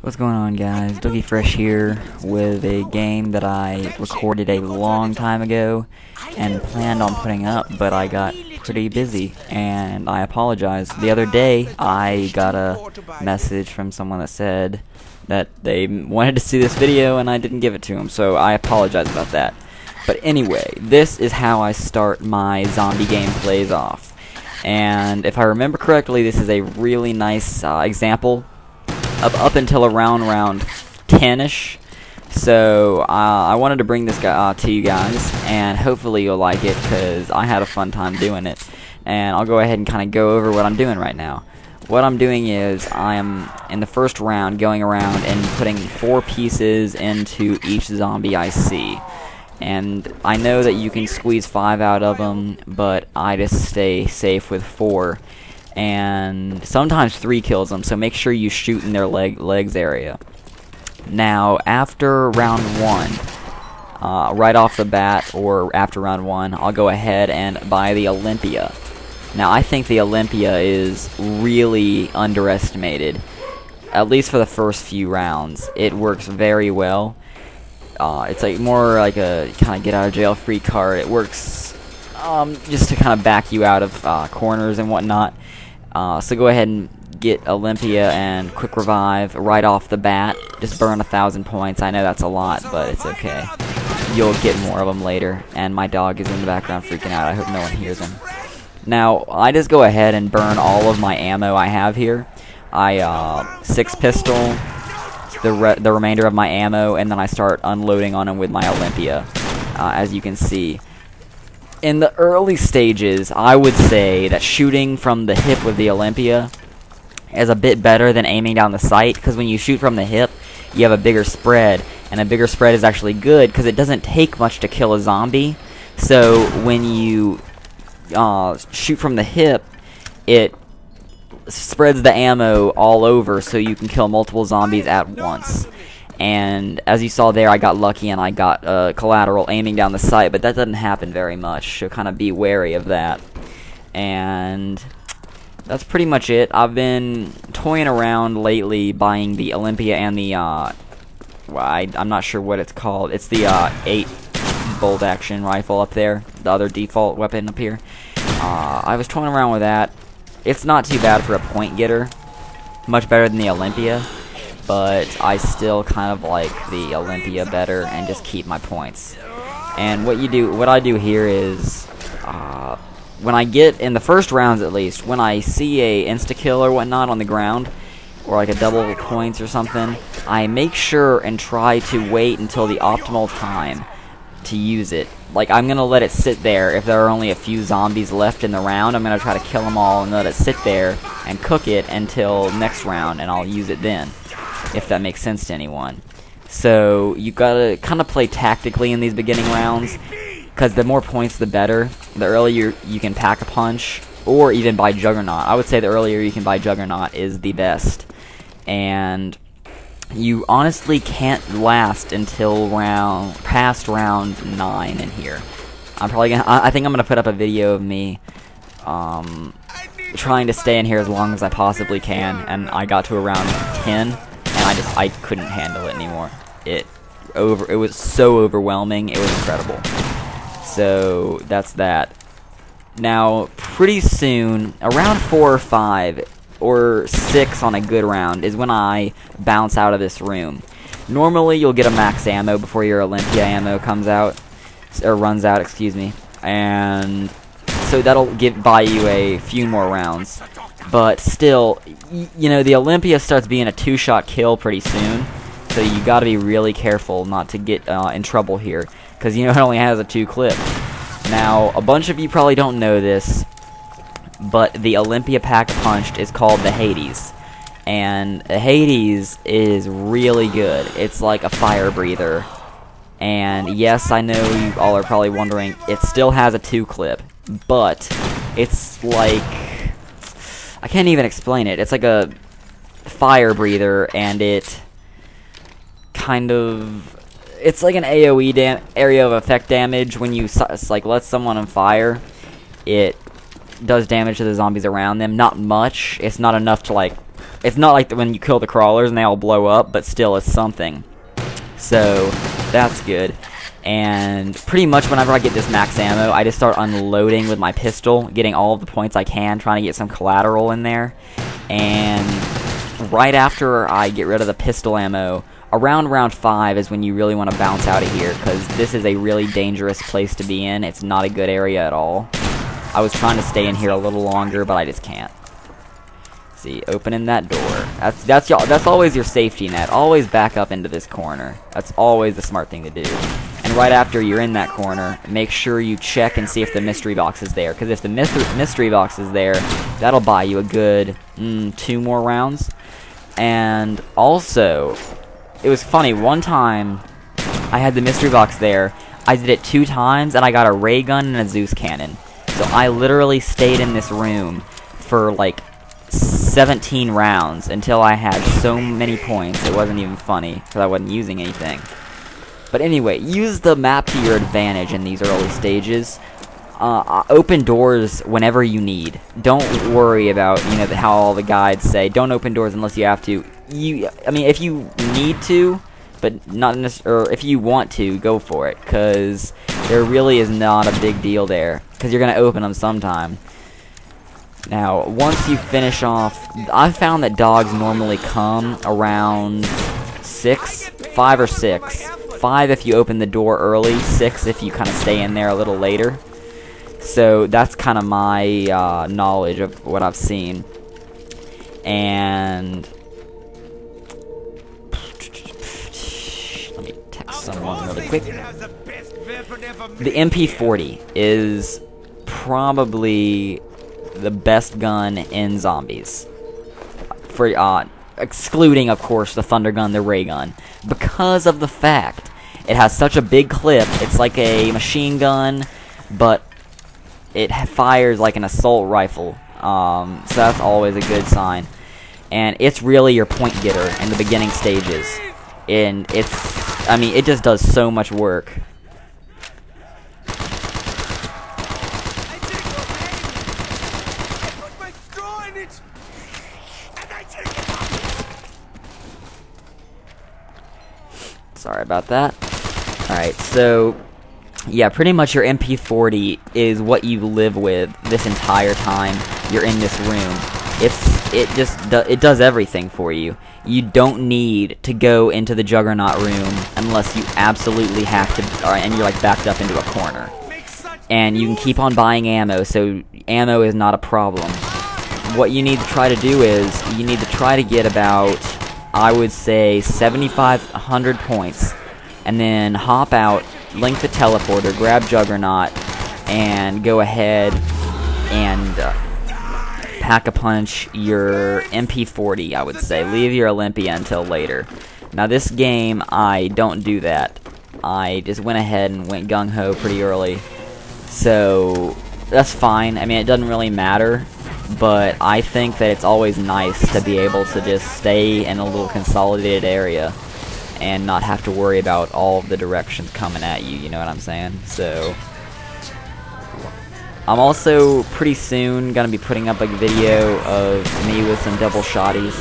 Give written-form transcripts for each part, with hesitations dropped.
What's going on, guys? Dougie Fresh here with a game that I recorded a long time ago and planned on putting up, but I got pretty busy and I apologize. The other day I got a message from someone that said that they wanted to see this video and I didn't give it to them, so I apologize about that. But anyway, this is how I start my zombie gameplays off. And if I remember correctly, this is a really nice example of up until around round 10ish. So I wanted to bring this guy to you guys, and hopefully you'll like it because I had a fun time doing it. And I'll go ahead and kind of go over what I'm doing right now. What I'm doing is I am in the first round going around and putting 4 pieces into each zombie I see. And I know that you can squeeze 5 out of them, but I just stay safe with 4. And sometimes 3 kills them, so make sure you shoot in their legs area. Now, after round 1, right off the bat, or after round 1, I'll go ahead and buy the Olympia. Now, I think the Olympia is really underestimated, at least for the first few rounds. It works very well. It's like more like a kind of get-out-of-jail-free card. It works just to kind of back you out of corners and whatnot. So go ahead and get Olympia and quick revive right off the bat. Just burn 1,000 points. I know that's a lot, but it's okay. You'll get more of them later. And my dog is in the background freaking out. I hope no one hears him. Now, I just go ahead and burn all of my ammo I have here. I 6 pistol, the remainder of my ammo, and then I start unloading on them with my Olympia, as you can see. In the early stages, I would say that shooting from the hip with the Olympia is a bit better than aiming down the sight, because when you shoot from the hip, you have a bigger spread, and a bigger spread is actually good because it doesn't take much to kill a zombie. So when you shoot from the hip, it spreads the ammo all over so you can kill multiple zombies at once. And as you saw there, I got lucky and I got collateral aiming down the sight, but that doesn't happen very much, so kind of be wary of that. And that's pretty much it. I've been toying around lately buying the Olympia and the, well, I'm not sure what it's called. It's the 8-bolt action rifle up there, the other default weapon up here. I was toying around with that. It's not too bad for a point getter, much better than the Olympia. But I still kind of like the Olympia better and just keep my points. And what I do here is, when I get, in the first rounds at least, when I see a insta-kill or whatnot on the ground, or like a double points or something, I make sure and try to wait until the optimal time to use it. Like, I'm going to let it sit there. If there are only a few zombies left in the round, I'm going to try to kill them all and let it sit there and cook it until next round, and I'll use it then, if that makes sense to anyone. So you gotta kind of play tactically in these beginning rounds, because the more points the better. The earlier you can pack a punch, or even buy Juggernaut. I would say the earlier you can buy Juggernaut is the best. And you honestly can't last until past round 9 in here. I think I'm gonna put up a video of me trying to stay in here as long as I possibly can, and I got to around 10. And I couldn't handle it anymore. It was so overwhelming. It was incredible. So that's that. Now, pretty soon, around 4 or 5 or 6 on a good round is when I bounce out of this room. Normally, you'll get a max ammo before your Olympia ammo comes out, or runs out, excuse me. And so that'll buy you a few more rounds. But still, you know, the Olympia starts being a 2-shot kill pretty soon, so you gotta be really careful not to get in trouble here, because you know it only has a 2 clip. Now, a bunch of you probably don't know this, but the Olympia pack-a-punched is called the Hades, and the Hades is really good. It's like a fire breather, and yes, I know you all are probably wondering, it still has a 2 clip, but it's like, I can't even explain it. It's like a fire breather, and it kind of, it's like an AoE area of effect damage. When you like let someone on fire, it does damage to the zombies around them. Not much. It's not enough to like It's not like when you kill the crawlers and they all blow up, but still it's something. So that's good. And pretty much whenever I get this max ammo, I just start unloading with my pistol, getting all of the points I can, trying to get some collateral in there. And right after I get rid of the pistol ammo, around round 5 is when you really want to bounce out of here, because this is a really dangerous place to be in. It's not a good area at all. I was trying to stay in here a little longer, but I just can't. See, opening that door. That's always your safety net. Always back up into this corner. That's always the smart thing to do. And right after you're in that corner, make sure you check and see if the mystery box is there. Because if the mystery box is there, that'll buy you a good 2 more rounds. And also, it was funny, one time I had the mystery box there. I did it 2 times, and I got a ray gun and a Zeus cannon. So I literally stayed in this room for like 17 rounds until I had so many points. It wasn't even funny because I wasn't using anything. But anyway, use the map to your advantage in these early stages. Open doors whenever you need. Don't worry about, how all the guides say. Don't open doors unless you have to. I mean, if you need to, but not or if you want to, go for it, because there really is not a big deal there, because you're gonna open them sometime. Now, once you finish off, I've found that dogs normally come around 5 or 6. 5 if you open the door early, 6 if you kind of stay in there a little later. So that's kind of my knowledge of what I've seen. And let me text someone really quick. The MP40 is probably the best gun in zombies. For excluding, of course, the thunder gun, the ray gun, because of the fact it has such a big clip. It's like a machine gun, but it fires like an assault rifle. So that's always a good sign. And it's really your point getter in the beginning stages. And it just does so much work. Sorry about that. Alright, so yeah, pretty much your MP40 is what you live with this entire time you're in this room. It does everything for you. You don't need to go into the Juggernaut room unless you absolutely have to, and you're like backed up into a corner. And you can keep on buying ammo, so ammo is not a problem. What you need to try to do is, you need to try to get about, I would say, 7,500 points, and then hop out, link the teleporter, grab Juggernaut, and go ahead and pack-a-punch your MP40, I would say. Leave your Olympia until later. Now this game, I don't do that. I just went ahead and went gung-ho pretty early. So, that's fine. I mean, it doesn't really matter. But I think that it's always nice to be able to just stay in a little consolidated area and not have to worry about all of the directions coming at you, you know what I'm saying? So, I'm also pretty soon going to be putting up a video of me with some double shotties,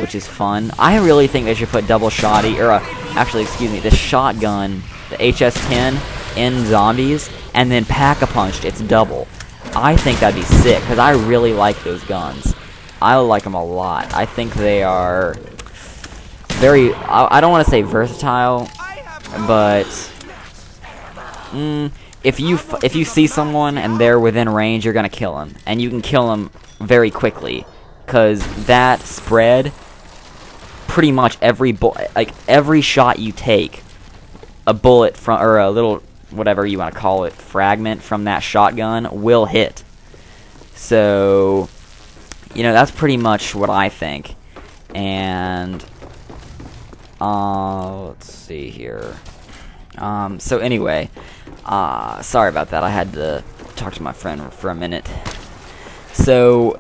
which is fun. I really think they should put double shotty, or actually, excuse me, the shotgun, the HS-10 in zombies, and then pack-a-punched, it's double. I think that'd be sick, because I really like those guns. I like them a lot. I think they are very, I don't want to say versatile, but if you see someone and they're within range, you're gonna kill them, and you can kill them very quickly, because that spread, pretty much every shot you take, a bullet from, or a little, whatever you want to call it, fragment from that shotgun will hit. So, that's pretty much what I think. And, let's see here. So anyway, sorry about that. I had to talk to my friend for a minute. So,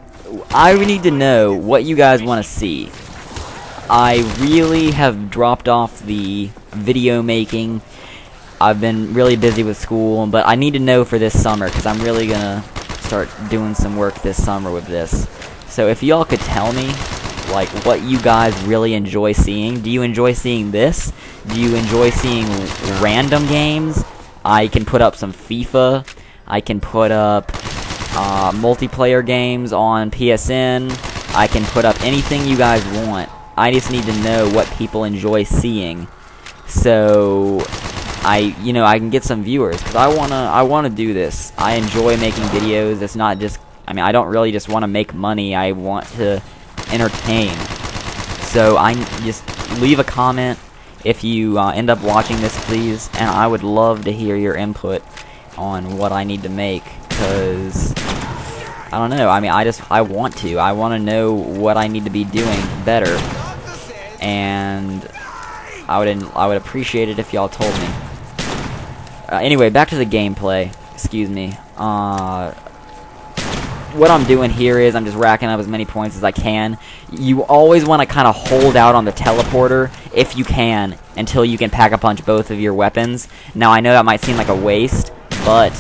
I need to know what you guys want to see. I really have dropped off the video making. I've been really busy with school, but I need to know for this summer, because I'm really gonna start doing some work this summer with this. So if y'all could tell me like what you guys really enjoy seeing. Do you enjoy seeing this? Do you enjoy seeing random games? I can put up some FIFA. I can put up multiplayer games on PSN. I can put up anything you guys want. I just need to know what people enjoy seeing, so I can get some viewers, because I wanna do this. I enjoy making videos. It's not just, I don't really just want to make money. I want to entertain. So I just leave a comment if you end up watching this, please, and I would love to hear your input on what I need to make, because I don't know. I want to know what I need to be doing better, and I would appreciate it if y'all told me. Anyway, back to the gameplay. Excuse me. What I'm doing here is I'm just racking up as many points as I can. You always want to kind of hold out on the teleporter if you can until you can pack-a-punch both of your weapons. Now, I know that might seem like a waste, but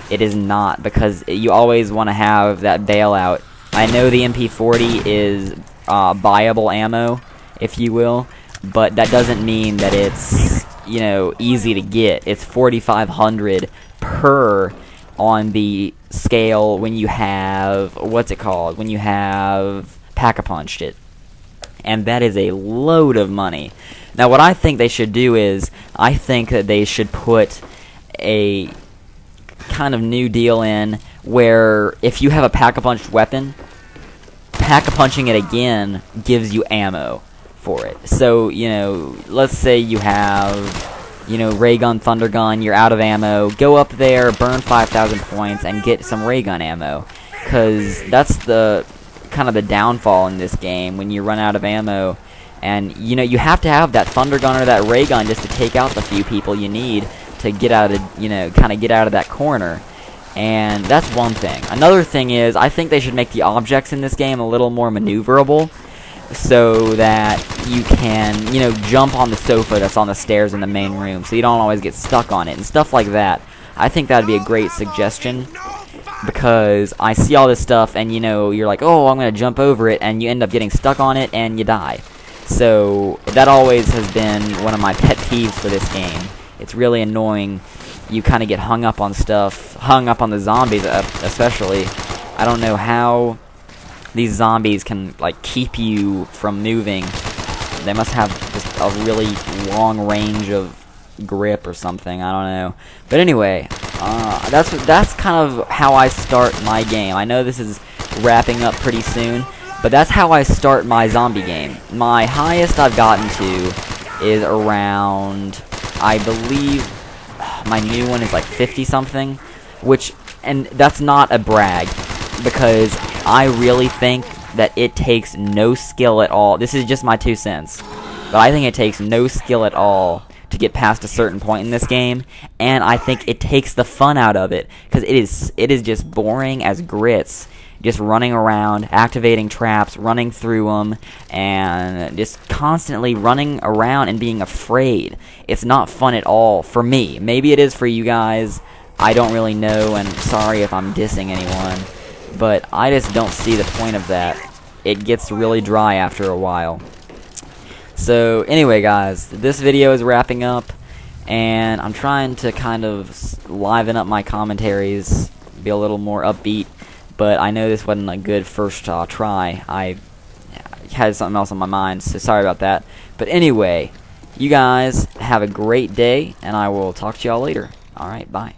it is not, because you always want to have that bailout. I know the MP40 is buyable ammo, if you will, but that doesn't mean that it's, easy to get. It's 4,500 per on the scale when you have, when you have pack-a-punched it. And that is a load of money. Now, what I think they should do is, I think that they should put a kind of new deal in where if you have a pack-a-punched weapon, pack-a-punching it again gives you ammo for it. So, let's say you have, ray gun, thunder gun, you're out of ammo, go up there, burn 5,000 points, and get some ray gun ammo. Because that's the kind of the downfall in this game, when you run out of ammo. And, you have to have that thunder gun or that ray gun just to take out the few people you need to get out of the, kind of get out of that corner. And that's one thing. Another thing is, I think they should make the objects in this game a little more maneuverable, so that you can, jump on the sofa that's on the stairs in the main room, so you don't always get stuck on it, and stuff like that. I think that would be a great suggestion, because I see all this stuff, and, you're like, oh, I'm going to jump over it, and you end up getting stuck on it, and you die. So, that always has been one of my pet peeves for this game. It's really annoying. You kind of get hung up on stuff, hung up on the zombies, especially. I don't know how these zombies can, keep you from moving. They must have just a really long range of grip or something. I don't know. But anyway, that's kind of how I start my game. I know this is wrapping up pretty soon, but that's how I start my zombie game. My highest I've gotten to is around, I believe, my new one is like 50-something, and that's not a brag, because I really think that it takes no skill at all. This is just my 2 cents. But I think it takes no skill at all to get past a certain point in this game, and I think it takes the fun out of it, because it is just boring as grits. Just running around, activating traps, running through them, and just constantly running around and being afraid. It's not fun at all for me. Maybe it is for you guys. I don't really know, and sorry if I'm dissing anyone. But I just don't see the point of that. It gets really dry after a while. So anyway, guys, this video is wrapping up, and I'm trying to kind of liven up my commentaries, be a little more upbeat. But I know this wasn't a good first try. I had something else on my mind, so sorry about that. But anyway, you guys have a great day, and I will talk to y'all later. Alright, bye.